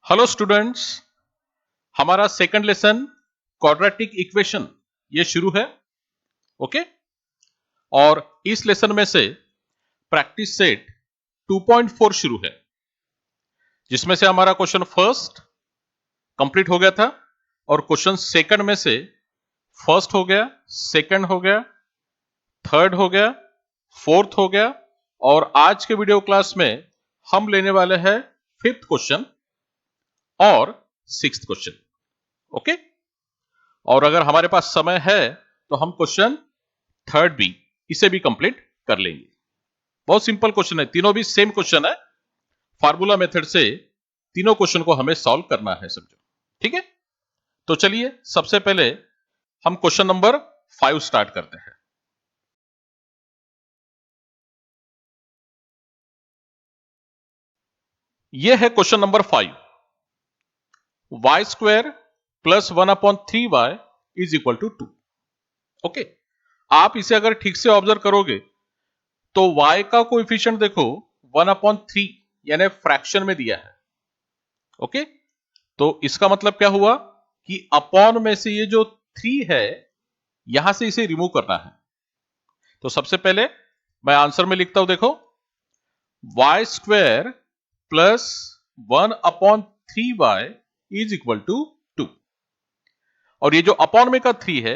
Hello students, हमारा second lesson quadratic equation ये शुरू है। ओके, और इस लेसन में से प्रैक्टिस सेट 2.4 शुरू है, जिसमें से हमारा क्वेश्चन फर्स्ट कंप्लीट हो गया था और क्वेश्चन सेकंड में से फर्स्ट हो गया, सेकंड हो गया, थर्ड हो गया, फोर्थ हो गया और आज के वीडियो क्लास में हम लेने वाले हैं फिफ्थ क्वेश्चन और सिक्स्थ क्वेश्चन। ओके, और अगर हमारे पास समय है तो हम क्वेश्चन थर्ड भी इसे भी कंप्लीट कर लेंगे। बहुत सिंपल क्वेश्चन है, तीनों भी सेम क्वेश्चन है। फार्मूला मेथड से तीनों क्वेश्चन को हमें सॉल्व करना है, समझो। ठीक है, तो चलिए सबसे पहले हम क्वेश्चन नंबर 5 स्टार्ट करते हैं। यह है question number 5। Y square plus 1/3y is equal to 2। Okay, आप इसे अगर ठीक से ऑब्जर्व करोगे तो y का कोएफिशिएंट देखो 1/3 यानी फ्रैक्शन में दिया है। ओके, तो इसका मतलब क्या हुआ कि अपॉन में से ये जो 3 है यहां से इसे रिमूव करना है। तो सबसे पहले मैं आंसर में लिखता हूं, देखो y square plus 1/3y is equal to 2। और ये जो अपॉन में का 3 है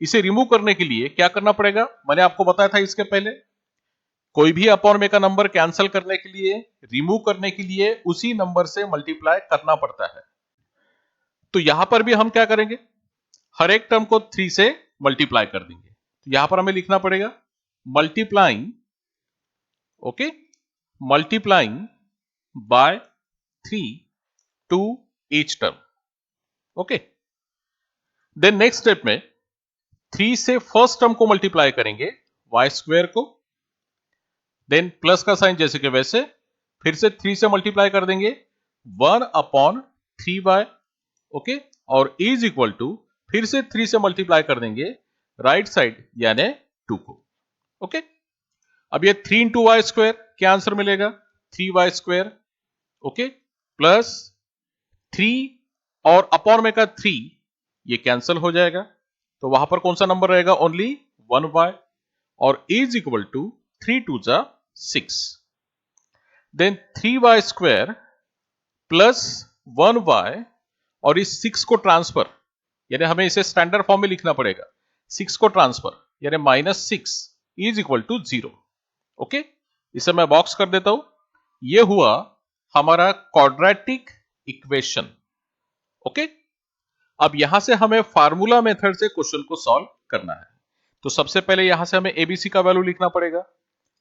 इसे रिमूव करने के लिए क्या करना पड़ेगा, मैंने आपको बताया था इसके पहले। कोई भी अपॉन में का नंबर कैंसिल करने के लिए, रिमूव करने के लिए उसी नंबर से मल्टीप्लाई करना पड़ता है। तो यहां पर भी हम क्या करेंगे, हर एक टर्म को 3 से मल्टीप्लाई कर देंगे। तो यहां पर हमें लिखना पड़ेगा multiplying, okay, multiplying by 3 to each term. Okay, then next step में 3 से फर्स्ट टर्म को मल्टीप्लाई करेंगे वाई स्क्वायर को, देन प्लस का साइन जैसे कि वैसे फिर से 3 से मल्टीप्लाई कर देंगे 1/3y। ओके, और इज इक्वल टू फिर से 3 से मल्टीप्लाई कर देंगे राइट साइड यानी 2 को। ओके, अब ये 3 इंटू वाई स्क्वायर क्या आंसर मिलेगा, 3y स्क्वायर। ओके, प्लस 3 और अपॉन में का 3 ये कैंसिल हो जाएगा, तो वहां पर कौन सा नंबर रहेगा, ओनली 1y। और इज इक्वल टू 3 2 जा 6, then 3y square plus 1y और इस 6 को ट्रांसफर, यानी हमें इसे स्टैंडर्ड फॉर्म में लिखना पड़ेगा, 6 को ट्रांसफर यानी -6 इज इक्वल टू 0। ओके, इसे मैं बॉक्स कर देता हूं। यह हुआ हमारा क्वाड्रेटिक इक्वेशन। ओके, अब यहां से हमें फार्मूला मेथड से क्वेश्चन को सॉल्व करना है। तो सबसे पहले यहां से हमें एबीसी का वैल्यू लिखना पड़ेगा।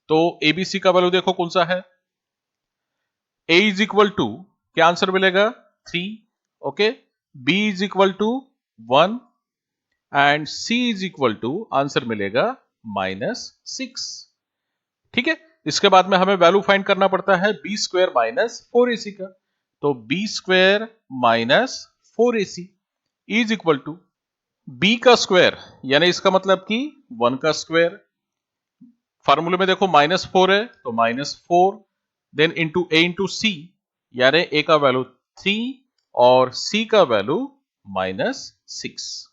तो एबीसी का वैल्यू देखो कौन सा है, a इज इक्वल टू क्या आंसर मिलेगा 3, ओके, b is equal to 1 and c is equal to answer मिलेगा -6। ठीक है, इसके बाद में हमें वैल्यू फाइंड करना पड़ता है b स्क्वायर माइनस 4ac का। तो b square minus 4ac is equal to b का स्क्वायर यानी इसका मतलब कि 1 का स्क्वायर। फार्मूले में देखो -4 है तो -4, देन इंटू a इंटू सी यानी a का वैल्यू 3 और c का वैल्यू -6।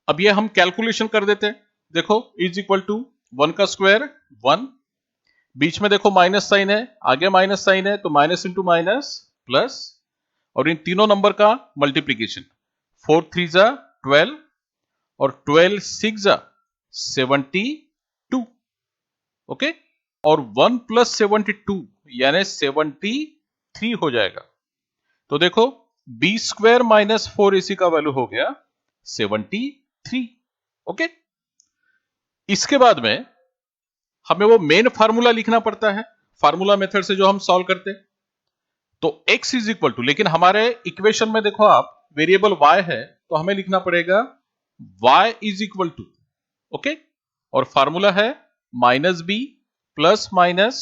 अब ये हम कैलकुलेशन कर देते हैं। देखो इज इक्वल टू 1 का स्क्वायर 1, बीच में देखो माइनस साइन है, आगे माइनस साइन है, तो माइनस इंटू माइनस प्लस, और इन तीनों नंबर का मल्टीप्लीकेशन 4 3 जा 12 और 12 6 जा 72। ओके, और 1 प्लस 72 यानी 73 हो जाएगा। तो देखो b स्क्वायर माइनस 4ac का वैल्यू हो गया 73। ओके, इसके बाद में हमें वो मेन फार्मूला लिखना पड़ता है, फार्मूला मेथड से जो हम सॉल्व करते हैं। तो x इज इक्वल टू, लेकिन हमारे इक्वेशन में देखो आप वेरिएबल y है तो हमें लिखना पड़ेगा y is equal to, okay, और फार्मूला है -b plus minus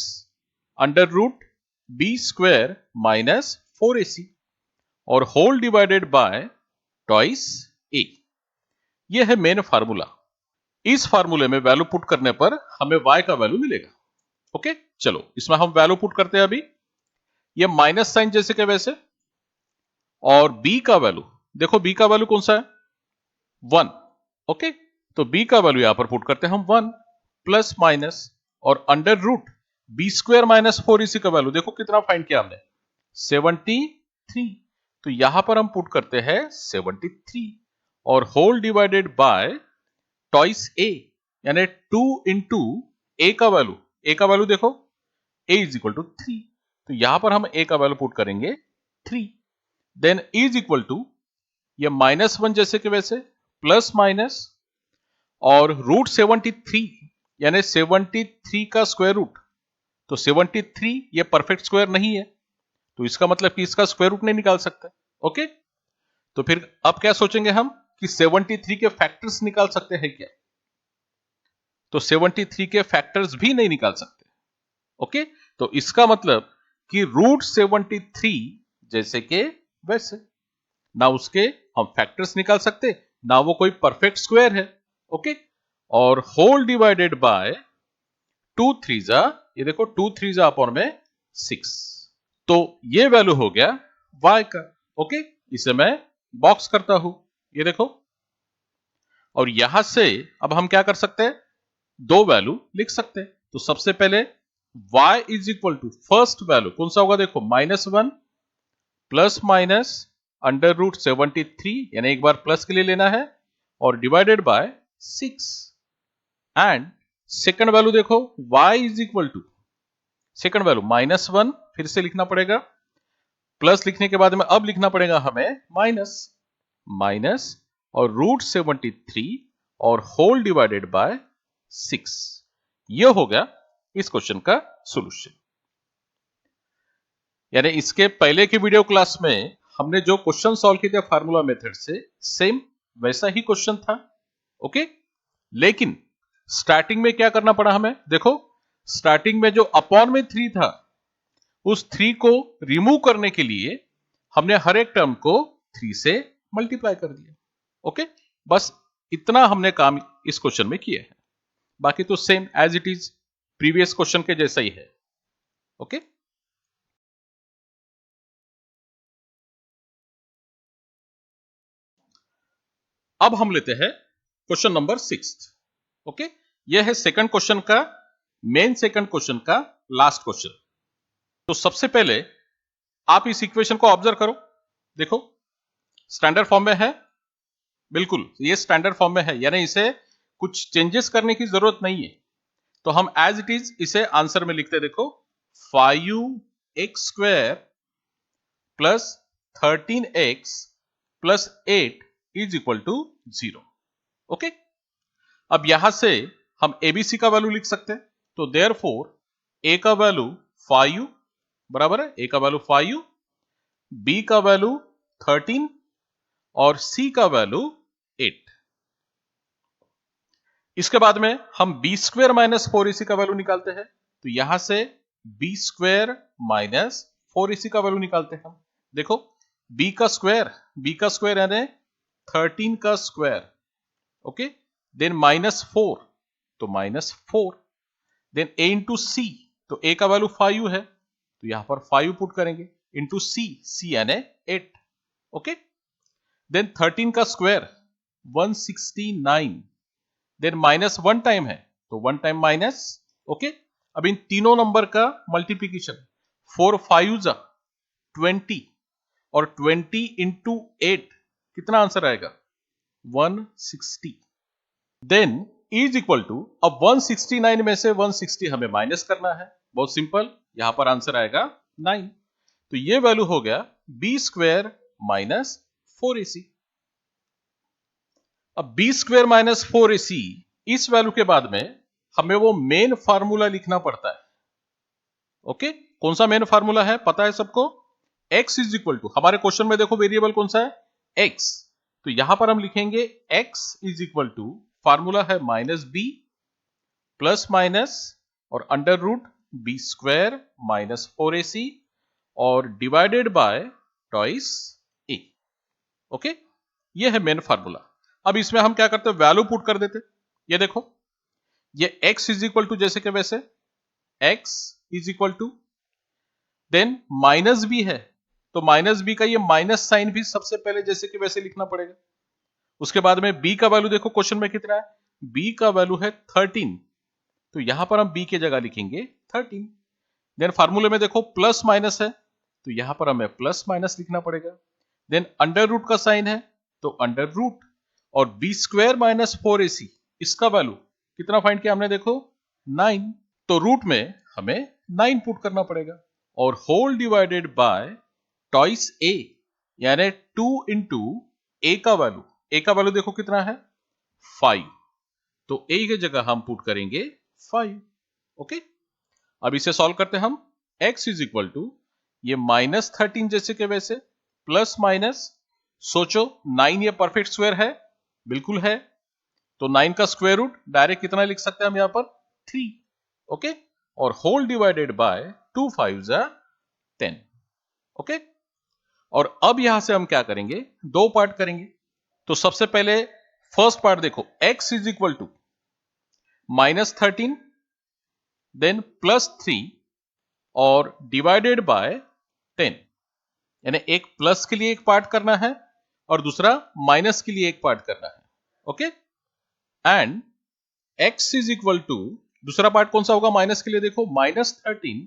under root b square minus 4ac और whole divided by twice a। यह है मेन फार्मूला। इस फार्मूले में वैल्यू पुट करने पर हमें y का वैल्यू मिलेगा। ओके, चलो इसमें हम वैल्यू पुट करते हैं अभी। ये माइनस साइन जैसे के वैसे, और b का वैल्यू देखो, b का वैल्यू कौन सा है, 1। ओके, तो b का वैल्यू यहां पर पुट करते हैं हम 1 प्लस माइनस और under root B square minus 4 इसी का वैल्यू देखो कितना फाइंड किया हमने, 73। तो यहां पर हम पुट करते हैं 73 और whole divided by twice a, यानी 2 इंटू a का वैल्यू देखो, a इज इक्वल टू 3। तो यहां पर हम a का वैल्यू पुट करेंगे 3, देन इज इक्वल टू ये -1 जैसे कि वैसे प्लस माइनस और रूट 73, यानी 73 का स्क्वायर रूट। तो 73 ये परफेक्ट स्क्वायर नहीं है, तो इसका मतलब कि इसका स्क्वायर रूट नहीं निकाल सकते। ओके, तो फिर अब क्या सोचेंगे हम कि 73 के फैक्टर्स निकाल सकते हैं क्या, तो 73 के फैक्टर्स भी नहीं निकाल सकते। ओके, तो इसका मतलब कि रूट 73 जैसे के वैसे, ना उसके हम फैक्टर्स निकाल सकते, ना वो कोई परफेक्ट स्क्वायर है। ओके, और होल डिवाइडेड बाय 2 3 ये देखो 2 3 अपॉन में 6, तो ये वैल्यू हो गया y का। ओके, इसे मैं बॉक्स करता हूं, ये देखो, और यहां से अब हम क्या कर सकते हैं, दो वैल्यू लिख सकते हैं। तो सबसे पहले y is equal to first value कौन सा होगा, देखो -1 प्लस माइनस अंडर रूट 73, यानी एक बार प्लस के लिए लेना है, और divided by 6, and second value देखो y is equal to second value -1, फिर से लिखना पड़ेगा, प्लस लिखने के बाद में अब लिखना पड़ेगा हमें माइनस और रूट 73 और होल डिवाइडेड बाय 6। यह हो गया इस क्वेश्चन का सॉल्यूशन। यानी इसके पहले की वीडियो क्लास में हमने जो क्वेश्चन सॉल्व किए थे फार्मूला मेथड से, सेम वैसा ही क्वेश्चन था। ओके, लेकिन स्टार्टिंग में क्या करना पड़ा हमें, देखो स्टार्टिंग में जो अपॉन में 3 था, उस 3 को रिमूव करने के लिए हमने हर एक टर्म को 3 से मल्टीप्लाई कर दिया। ओके, बस इतना हमने काम इस क्वेश्चन में किया है, बाकी तो same as it is previous question के जैसा ही है। ओके, अब हम लेते हैं क्वेश्चन नंबर 6। ओके, यह है सेकंड क्वेश्चन का, मेन सेकंड क्वेश्चन का लास्ट क्वेश्चन। तो सबसे पहले आप इस इक्वेशन को ऑब्जर्व करो, देखो स्टैंडर्ड फॉर्म में है, बिल्कुल ये स्टैंडर्ड फॉर्म में है, यानी इसे कुछ चेंजेस करने की जरूरत नहीं है। तो हम एज इट इज इसे आंसर में लिखते, देखो 5x² plus 13x plus 8 is equal to 0। Okay, अब यहां से हम एबीसी का वैल्यू लिख सकते हैं, तो देयरफॉर ए का वैल्यू 5 बराबर है, ए का वैल्यू 5, बी का वैल्यू 13 और सी का वैल्यू 8। इसके बाद में हम बी स्क्वायर माइनस 4ac का वैल्यू निकालते हैं, तो यहां से बी स्क्वायर माइनस 4ac का वैल्यू निकालते हैं हम। देखो b का स्क्वायर यानी 13 का स्क्वायर, ओके, देन -4, तो -4, देन a इंटू सी, तो a का वैल्यू 5 है, तो यहां पर 5 पुट करेंगे, इंटू सी यानी 8। ओके, देन 13 का स्क्वायर 169, देन -1 टाइम है, तो 1 टाइम माइनस। ओके, अब इन तीनों नंबर का मल्टीप्लीकेशन, 4 5 20 और 20 इंटू 8 कितना आंसर आएगा, 160। देन इज इक्वल टू, अब 169 में से 160 हमें माइनस करना है, बहुत सिंपल, यहां पर आंसर आएगा 9। तो ये वैल्यू हो गया बी स्क्वायर माइनस 4ac। अब बी स्क्वायर माइनस 4ac, इस वैल्यू के बाद में हमें वो मेन फार्मूला लिखना पड़ता है। ओके, कौन सा मेन फार्मूला है पता है सबको, x इज इक्वल टू, हमारे क्वेश्चन में देखो वेरिएबल कौन सा है, x, तो यहां पर हम लिखेंगे x is equal to, formula है -b प्लस माइनस और under root B square minus 4ac और divided by twice a। Okay, ये है मेन फार्मूला। अब इसमें हम क्या करते हैं, वैल्यू पुट कर देते, ये देखो, ये x इज इक्वल टू जैसे कि वैसे, x is equal to, then minus B है, तो माइनस बी का ये माइनस साइन भी सबसे पहले जैसे कि वैसे लिखना पड़ेगा। उसके बाद में बी का वैल्यू देखो क्वेश्चन में कितना है, बी का वैल्यू है 13, तो यहां पर हम बी की जगह लिखेंगे 13। देन फार्मूले में देखो प्लस माइनस है, तो यहां पर हमें प्लस माइनस लिखना पड़ेगा। देन अंडर रूट का साइन है, तो अंडर रूट, और बी स्क्वायर माइनस 4ac, इसका वैल्यू कितना फाइंड किया हमने, देखो 9, तो रूट में हमें 9 पुट करना पड़ेगा, और whole divided by twice A, यानी 2 इंटू ए का वैल्यू देखो कितना है 5, तो ए की जगह हम पुट करेंगे 5। ओके, अब इसे सॉल्व करते हैं हम। x इज इक्वल टू ये -13 जैसे के वैसे, प्लस माइनस, सोचो 9 ये परफेक्ट स्क्वायर है, बिल्कुल है, तो 9 का स्क्वायर रूट डायरेक्ट कितना लिख सकते हैं हम यहां पर 3। ओके, और होल डिवाइडेड बाय 2 5 10। ओके, और अब यहां से हम क्या करेंगे, दो पार्ट करेंगे। तो सबसे पहले फर्स्ट पार्ट देखो, x is equal to -13 then +3 और डिवाइडेड बाय 10, यानी एक प्लस के लिए एक पार्ट करना है और दूसरा माइनस के लिए एक पार्ट करना है। Okay, and x is equal to, दूसरा पार्ट कौन सा होगा माइनस के लिए, देखो -13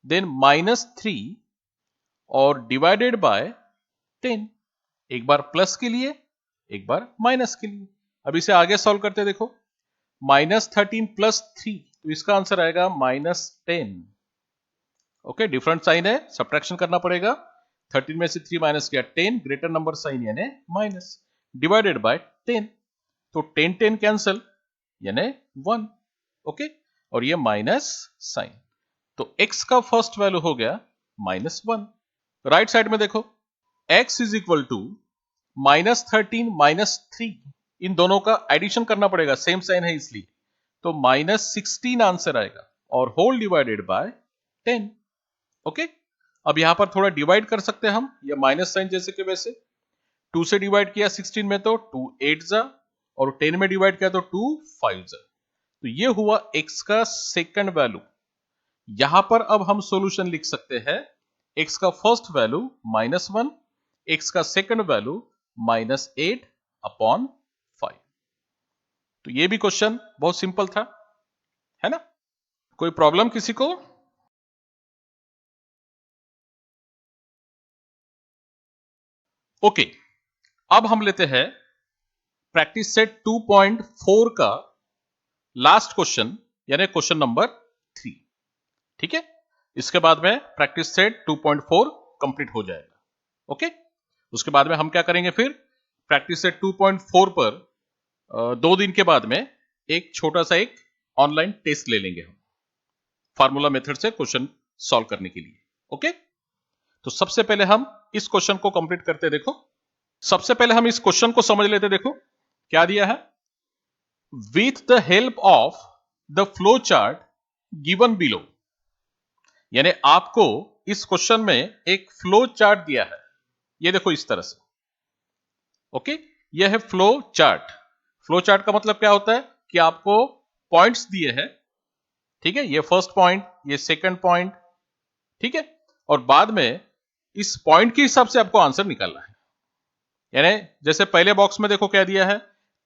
देन -3 और डिवाइडेड बाय 10, एक बार प्लस के लिए एक बार माइनस के लिए। अब इसे आगे सॉल्व करते देखो, -13 + 3, तो इसका आंसर आएगा -10। ओके, डिफरेंट साइन है, सब्ट्रैक्शन करना पड़ेगा, 13 में से 3 माइनस किया 10, ग्रेटर नंबर साइन यानी माइनस, डिवाइडेड बाय 10, तो 10 10 कैंसल यानी 1। ओके, और ये माइनस साइन, तो x का फर्स्ट वैल्यू हो गया -1। राइट साइड में देखो, x इज इक्वल टू -13 -3, इन दोनों का एडिशन करना पड़ेगा, सेम साइन है इसलिए, तो -16 आंसर आएगा, और होल डिवाइडेड बाय 10। ओके, अब यहां पर थोड़ा डिवाइड कर सकते हैं हम, ये माइनस साइन जैसे कि वैसे, 2 से डिवाइड किया 16 में तो 2 8 जा, और 10 में डिवाइड किया तो 2 5 जा, तो ये हुआ x का सेकंड वैल्यू। यहां पर अब हम सॉल्यूशन लिख सकते हैं, x का फर्स्ट वैल्यू -1, x का सेकंड वैल्यू -8/5। तो ये भी क्वेश्चन बहुत सिंपल था, है ना? कोई प्रॉब्लम किसी को? ओके, अब हम लेते हैं प्रैक्टिस सेट 2.4 का लास्ट क्वेश्चन, यानी क्वेश्चन नंबर 3। ठीक है, इसके बाद में प्रैक्टिस सेट 2.4 कंप्लीट हो जाएगा। ओके, उसके बाद में हम क्या करेंगे, फिर प्रैक्टिस सेट 2.4 पर 2 दिन के बाद में एक छोटा सा एक ऑनलाइन टेस्ट ले लेंगे हम, फार्मूला मेथड से क्वेश्चन सॉल्व करने के लिए। ओके, तो सबसे पहले हम इस क्वेश्चन को कंप्लीट करते, देखो सबसे पहले हम इस क्वेश्चन को समझ लेते। देखो क्या दिया है, with the help of the flow chart given below, यानी आपको इस क्वेश्चन में एक फ्लो चार्ट दिया है, ये देखो इस तरह से। ओके, यह है फ्लो चार्ट। फ्लो चार्ट का मतलब क्या होता है कि आपको पॉइंट्स दिए हैं, ठीक है, ये फर्स्ट पॉइंट, ये सेकंड पॉइंट, ठीक है, और बाद में इस पॉइंट के हिसाब से आपको आंसर निकालना है। यानी जैसे पहले बॉक्स में देखो क्या दिया है,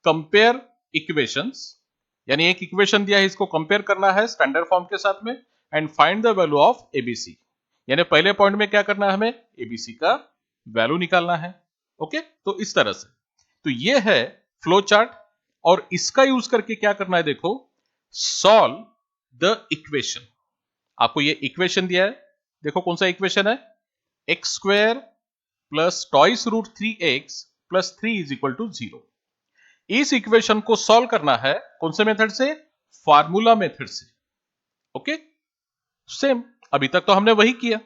कंपेयर इक्वेशंस, यानी एक इक्वेशन दिया है, इसको कंपेयर करना है स्टैंडर्ड फॉर्म के साथ में, and find the value of ABC, यानी पहले पॉइंट में क्या करना है, हमें एबीसी का वैल्यू निकालना है। ओके, तो इस तरह से, तो ये है फ्लो चार्ट, और इसका यूज करके क्या करना है, देखो सॉल्व द इक्वेशन। आपको ये इक्वेशन दिया है, देखो कौन सा इक्वेशन है, X square plus twice root 3x plus 3 is equal to 0। इस इक्वेशन को सॉल्व करना है कौन से मेथड से, फार्मूला मेथड से। ओके, सेम अभी तक तो हमने वही किया,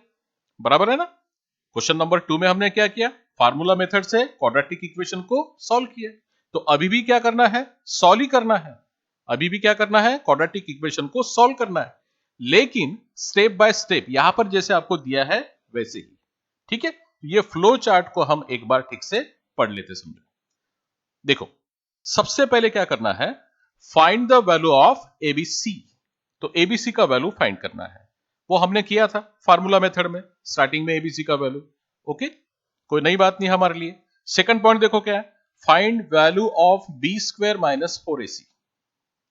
बराबर है ना। क्वेश्चन नंबर 2 में हमने क्या किया, फार्मूला मेथड से क्वाड्रेटिक इक्वेशन को सॉल्व किया, तो अभी भी क्या करना है, सॉल्व ही करना है, अभी भी क्या करना है, क्वाड्रेटिक इक्वेशन को सॉल्व करना है, लेकिन स्टेप बाय स्टेप, यहां पर जैसे आपको दिया है वैसे ही। ठीक है, ये फ्लो चार्ट को हम एक बार ठीक से पढ़ लेते, समझो। देखो सबसे पहले क्या करना है, find the value of ABC, तो एबीसी का वैल्यू फाइंड करना है। वो हमने किया था फार्मूला मेथड में, स्टार्टिंग में एबीसी का वैल्यू। ओके, कोई नई बात नहीं हमारे लिए। सेकंड पॉइंट देखो क्या है, find value of B square minus 4ac।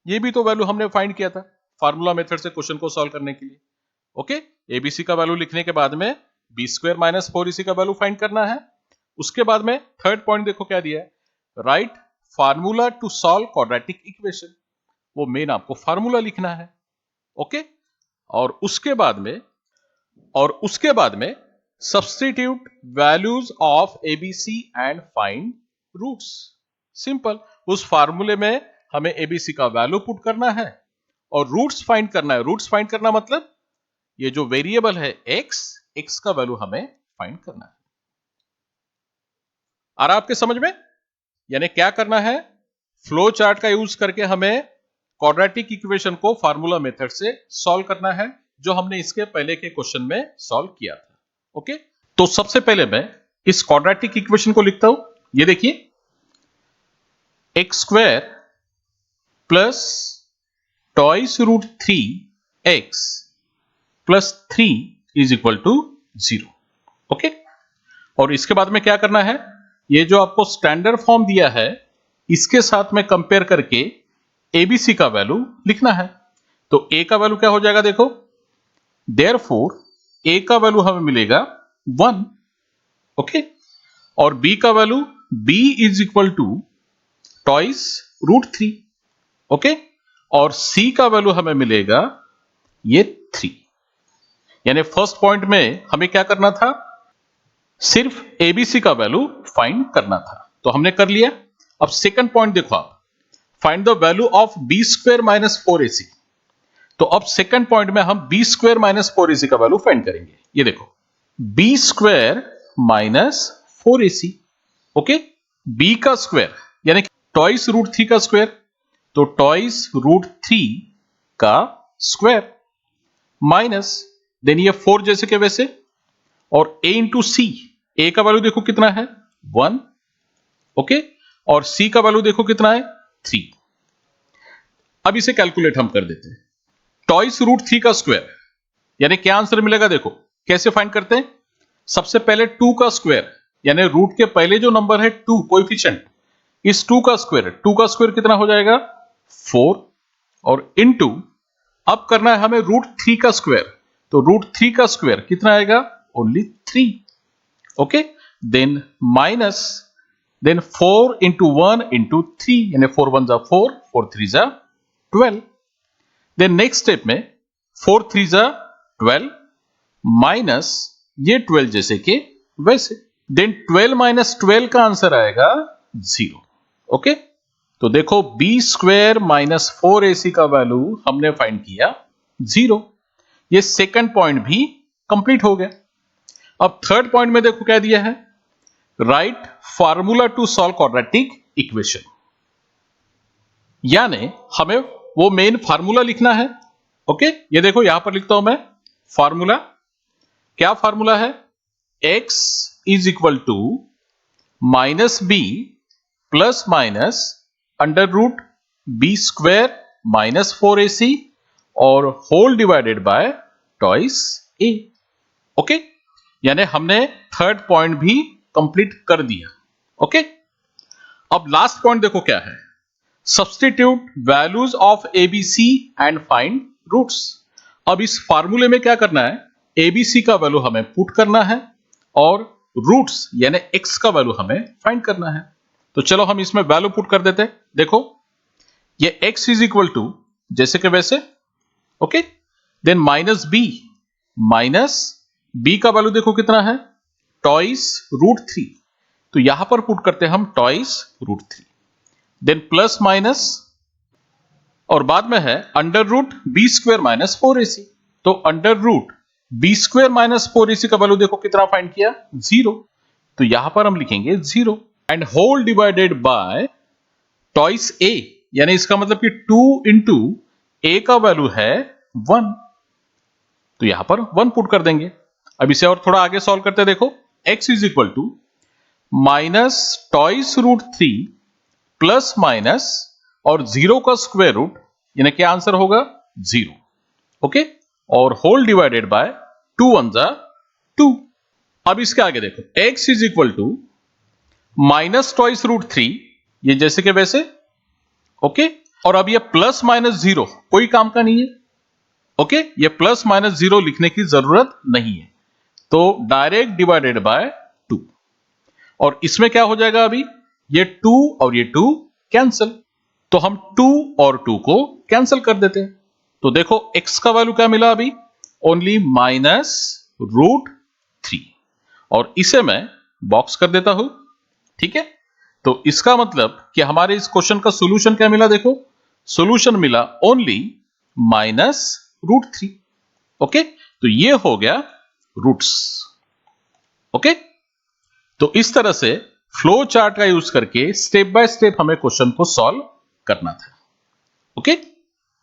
ये भी तो वैल्यू हमने फाइंड किया था फार्मूला मेथड से क्वेश्चन को सॉल्व करने के लिए। ओके, एबीसी का वैल्यू लिखने के बाद में बी स्क्वायर माइनस 4ac का वैल्यू फाइंड करना है। उसके बाद में थर्ड पॉइंट देखो क्या दिया है, right formula to solve quadratic equation. वो मेन आपको फार्मूला लिखना है। ओके, और उसके बाद में substitute values of ABC and find roots. Simple, उस फार्मूले में हमें एबीसी का वैल्यू पुट करना है और रूट्स फाइंड करना है। रूट्स फाइंड करना मतलब ये जो वेरिएबल है एक्स का वैल्यू हमें फाइंड करना है। आ रहा आपके समझ में? यानी क्या करना है, फ्लो चार्ट का यूज करके हमें क्वाड्रेटिक इक्वेशन को फार्मूला मेथड से सॉल्व करना है, जो हमने इसके पहले के क्वेश्चन में सॉल्व किया था। ओके, तो सबसे पहले मैं इस क्वाड्रेटिक इक्वेशन को लिखता हूं। ये देखिए, X square plus twice root 3x plus 3 is equal to 0। Okay, और इसके बाद में क्या करना है, ये जो आपको स्टैंडर्ड फॉर्म दिया है इसके साथ में कंपेयर करके एबीसी का वैल्यू लिखना है। तो ए का वैल्यू क्या हो जाएगा, देखो, देयरफॉर ए का वैल्यू हमें मिलेगा 1। ओके, और बी का value b is equal to twice root 3। Okay, और c का वैल्यू हमें मिलेगा ये 3। यानी फर्स्ट पॉइंट में हमें क्या करना था, सिर्फ एबीसी का वैल्यू फाइंड करना था, तो हमने कर लिया। अब सेकंड पॉइंट देखो आप, find the value of B square minus 4ac। तो अब सेकंड पॉइंट में हम बी स्क्वायर माइनस 4ac का वैल्यू फाइंड करेंगे। ये देखो, B square minus 4ac। Okay, B का स्क्वायर यानी ट्वाइस रूट 3 का स्क्वायर, तो ट्वाइस रूट 3 का स्क्वायर माइनस देन ये 4 जैसे के वैसे, और a इंटू सी, ए का वैल्यू देखो कितना है 1। ओके, और c का वैल्यू देखो कितना है 3। अब इसे कैलकुलेट हम कर देते हैं। ट्वाइस रूट 3 का स्क्वायर यानी क्या आंसर मिलेगा, देखो कैसे फाइंड करते हैं। सबसे पहले 2 का स्क्वायर यानी रूट के पहले जो नंबर है 2 कोएफिशिएंट, इस 2 का स्क्वायर कितना हो जाएगा 4, और इनटू अब करना है हमें रूट 3 का स्क्वायर, तो रूट 3 का स्क्वायर कितना आएगा only 3। Okay, then minus, then 4 into 1 into 3 यानी 4 1 जा 4, 4 3 जा 12। देन नेक्स्ट स्टेप में 4 3 जा 12 माइनस ये 12 जैसे कि वैसे, देन 12 माइनस 12 का आंसर आएगा 0। ओके, तो देखो बी स्क्वायर माइनस 4ac का वैल्यू हमने फाइंड किया 0। ये सेकंड पॉइंट भी कंप्लीट हो गया। अब थर्ड पॉइंट में देखो क्या दिया है, right formula to solve quadratic equation. यानी हमें वो मेन फार्मूला लिखना है। ओके, ये देखो यहां पर लिखता हूं मैं फार्मूला। क्या फार्मूला है, x is equal to minus B plus minus under root B square minus 4ac और whole divided by twice a। Okay, यानी हमने थर्ड पॉइंट भी कंप्लीट कर दिया। ओके, अब लास्ट पॉइंट देखो क्या है, substitute values of ABC and find roots. अब इस फार्मूले में क्या करना है, एबीसी का वैल्यू हमें पुट करना है और रूट्स यानी एक्स का वैल्यू हमें फाइंड करना है। तो चलो हम इसमें वैल्यू पुट कर देते हैं। देखो ये x इज इक्वल टू जैसे कि वैसे, ओके, देन माइनस बी का वैल्यू देखो कितना है ट्वाइस रूट 3, तो यहां पर पुट करते हैं हम twice root 3, then plus minus और बाद में है under root B square minus 4ac, तो under root B square minus 4ac का वैल्यू देखो कितना फाइंड किया 0, तो यहां पर हम लिखेंगे 0 and whole divided by twice a, यानी इसका मतलब कि 2 इंटू a का वैल्यू है 1, तो यहां पर 1 पुट कर देंगे। अब इसे और थोड़ा आगे सॉल्व करते हैं। देखो x is equal to minus twice root 3 plus minus और 0 का स्क्वायर रूट यानी क्या आंसर होगा 0। ओके, और होल डिवाइडेड बाय 2 1 जा 2। अब इसके आगे देखो x is equal to minus twice root 3, ये जैसे के वैसे, ओके। और अब ये प्लस माइनस 0 कोई काम का नहीं है, ओके। ये प्लस माइनस 0 लिखने की जरूरत नहीं है, तो डायरेक्ट डिवाइडेड बाय 2। और इसमें क्या हो जाएगा, अभी ये 2 और ये 2 कैंसिल, तो हम 2 और 2 को कैंसिल कर देते हैं। तो देखो x का वैल्यू क्या मिला अभी, ओनली माइनस रूट 3, और इसे मैं बॉक्स कर देता हूं, ठीक है। तो इसका मतलब कि हमारे इस क्वेश्चन का सॉल्यूशन क्या मिला, देखो सॉल्यूशन मिला ओनली माइनस रूट 3, ओके। तो ये हो गया रूट्स, ओके। तो इस तरह से फ्लो चार्ट का यूज करके स्टेप बाय स्टेप हमें क्वेश्चन को सॉल्व करना था, ओके।